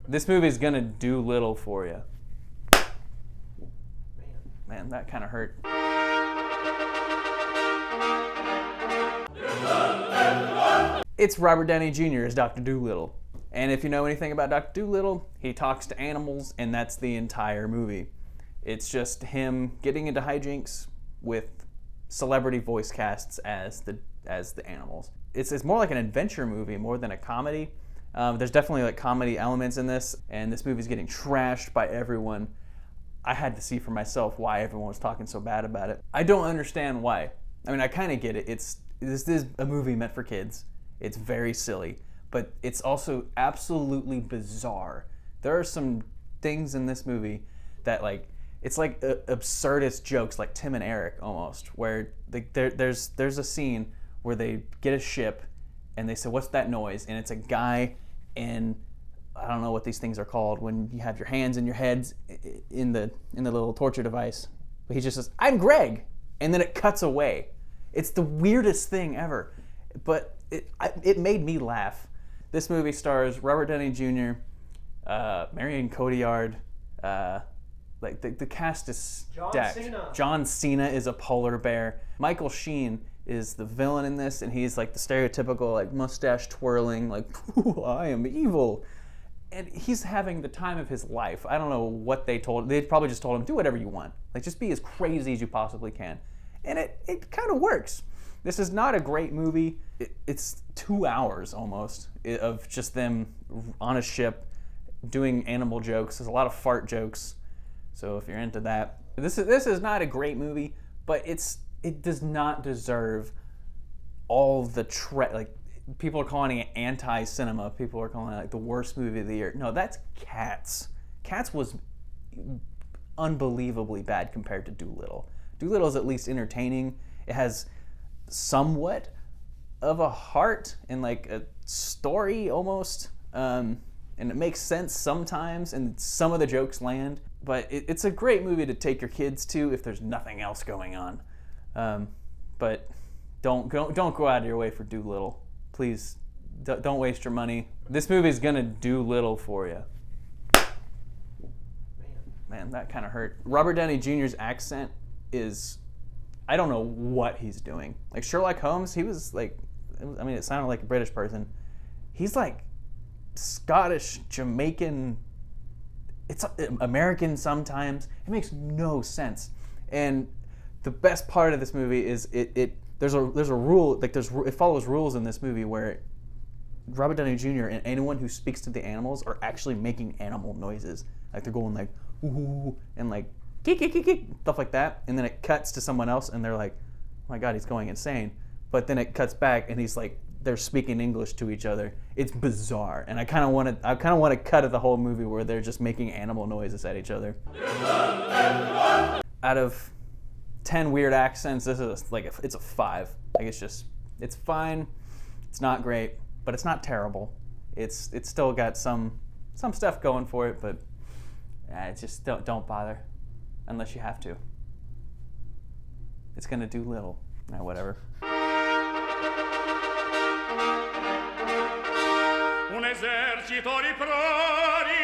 This movie's gonna do little for you. Man, that kind of hurt. It's Robert Downey Jr. as Dr. Dolittle. And if you know anything about Dr. Dolittle, he talks to animals, and that's the entire movie. It's just him getting into hijinks with celebrity voice casts as the animals. It's more like an adventure movie more than a comedy. There's definitely like comedy elements in this, and this movie's getting trashed by everyone. I had to see for myself why everyone was talking so bad about it. I don't understand why. I mean, I kind of get it. This is a movie meant for kids. It's very silly, but it's also absolutely bizarre. There are some things in this movie that it's like absurdist jokes, like Tim and Eric almost, where there's a scene where they get a ship and they say, "What's that noise?" And it's a guy in, I don't know what these things are called when you have your hands and your heads in the little torture device. But he just says, "I'm Greg," and then it cuts away. It's the weirdest thing ever, but it made me laugh. This movie stars Robert Downey Jr., Marion Cotillard. The cast is stacked. John Cena is a polar bear. Michael Sheen is the villain in this, and he's like the stereotypical like mustache twirling, like, "Ooh, I am evil." And he's having the time of his life. I don't know what they told him. They probably just told him, "Do whatever you want. Like, just be as crazy as you possibly can." And it kind of works. This is not a great movie. It's 2 hours almost of just them on a ship doing animal jokes. There's a lot of fart jokes. So if you're into that, this is not a great movie, but it does not deserve all the people are calling it anti-cinema. People are calling it like the worst movie of the year. No, that's Cats. Cats was unbelievably bad compared to Dolittle. Dolittle is at least entertaining. It has somewhat of a heart and like a story almost, and it makes sense sometimes, and some of the jokes land. But it's a great movie to take your kids to if there's nothing else going on. But don't go out of your way for Dolittle. Please, don't waste your money. This movie is gonna do little for you. Man, that kind of hurt. Robert Downey Jr.'s accent is, I don't know what he's doing. Like Sherlock Holmes, he was like, I mean, it sounded like a British person. He's like Scottish, Jamaican, it's American sometimes. It makes no sense. And the best part of this movie is there's a rule, like it follows rules in this movie where Robert Downey Jr. and anyone who speaks to the animals are actually making animal noises. Like they're going like ooh and like geek, geek, geek, geek, stuff like that. And then it cuts to someone else and they're like, "Oh my God, he's going insane." But then it cuts back and he's like, they're speaking English to each other. It's bizarre, and I kind of want to cut of the whole movie where they're just making animal noises at each other. Out of 10 weird accents, this is it's a 5. Like it's fine. It's not great, but it's not terrible. It's still got some stuff going for it, but it's just don't bother unless you have to. It's gonna do little. Whatever. Un esercito di prodi